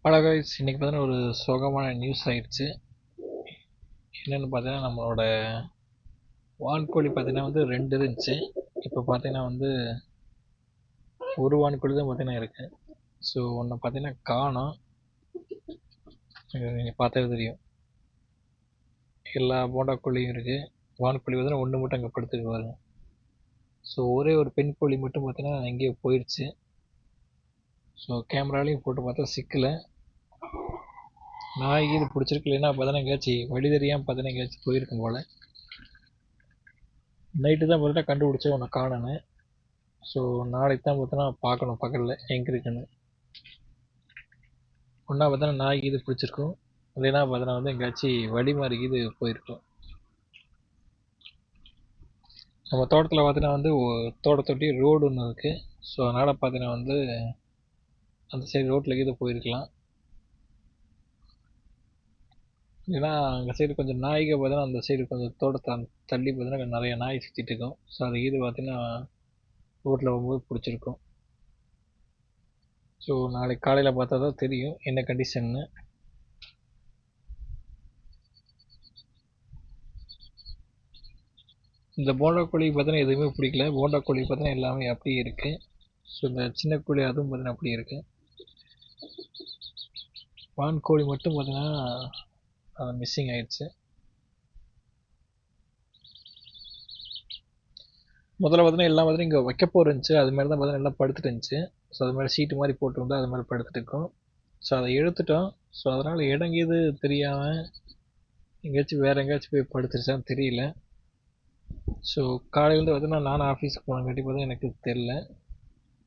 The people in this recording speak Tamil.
ஹலோ கைஸ், இன்னைக்கு பார்த்தீங்கன்னா ஒரு சோகமான நியூஸ் ஆயிடுச்சு. என்னென்னு பார்த்தீங்கன்னா நம்மளோட வான்கோழி பார்த்தீங்கன்னா வந்து 2 இருந்துச்சு. இப்போ பார்த்தீங்கன்னா வந்து ஒரு வான்கோழி தான் பார்த்தீங்கன்னா இருக்கு. ஸோ ஒன்று பார்த்தீங்கன்னா காணோம். நீங்கள் பார்த்தாவே தெரியும், எல்லா போண்டா கோழியும் இருக்குது. வான்கோழி பார்த்தீங்கன்னா ஒன்று மட்டும் அங்கே படுத்துக்கு பாருங்க. ஸோ ஒரே ஒரு பெண் கோழி மட்டும் பார்த்தீங்கன்னா எங்கேயோ போயிடுச்சு. ஸோ கேமராலையும் போட்டு பார்த்தா சிக்கலை நாய் இது பிடிச்சிருக்கு. இல்லைன்னா பார்த்தீங்கன்னா எங்கேயாச்சும் வழி தெரியாமல் பார்த்தீங்கன்னா எங்கேயாச்சும் போயிருக்கும் போல். நைட்டு தான் பார்த்தீங்கன்னா கண்டுபிடிச்சேன் உன்னை காணோன்னு. ஸோ நாளைக்கு தான் பார்த்தோன்னா பார்க்கணும் பக்கத்தில் எங்கே இருக்குன்னு. ஒன்றா பார்த்தோன்னா நாய்க்கு இது பிடிச்சிருக்கும், இல்லைன்னா பார்த்தோன்னா வந்து எங்கேயாச்சும் வழி மாறி இது போயிருக்கும். நம்ம தோட்டத்தில் பார்த்தீங்கன்னா வந்து தோட்டத்தொட்டி ரோடு ஒன்று இருக்குது. ஸோ அதனால் பார்த்தீங்கன்னா வந்து அந்த சைடு ரோட்டில் இது போயிருக்கலாம். ஏன்னா அங்கே சைடு கொஞ்சம் நாய்க்கு பார்த்தீங்கன்னா அந்த சைடு கொஞ்சம் தோட்டத்தை தள்ளி பார்த்தீங்கன்னா நிறைய நாய் சுற்றிட்டு இருக்கும். ஸோ அது இது பார்த்தீங்கன்னா ரோட்டில் போகும்போது பிடிச்சிருக்கும். ஸோ நாளைக்கு காலையில் பார்த்தா தான் தெரியும் என்ன கண்டிஷன்னு. இந்த போண்டா கோழி பார்த்தீங்கன்னா எதுவுமே பிடிக்கல. போண்டா கோழி பார்த்தீங்கன்னா எல்லாமே அப்படியே இருக்குது. ஸோ இந்த சின்ன கோழி அதுவும் பார்த்தீங்கன்னா அப்படியே இருக்குது. வான்கோழி மட்டும் பார்த்தீங்கன்னா மிஸ்ஸிங் ஆயிடுச்சு. முதல்ல பார்த்தீங்கன்னா எல்லா பார்த்தீங்கன்னா இங்கே வைக்கப்போ இருந்துச்சு. அது மாதிரி தான் பார்த்தீங்கன்னா எல்லாம் படுத்துட்டு இருந்துச்சு. ஸோ அது மாதிரி சீட்டு மாதிரி போட்டு அது மாதிரி படுத்துட்டு இருக்கோம். ஸோ அதை எடுத்துட்டோம். ஸோ அதனால் இடங்கியது தெரியாமல் எங்கேயாச்சும் வேறு எங்கேயாச்சும் போய் படுத்துருச்சான்னு தெரியல. ஸோ காலையிலேருந்து பார்த்தீங்கன்னா நானும் ஆஃபீஸுக்கு போனங்காட்டி பார்த்தா எனக்கு தெரில.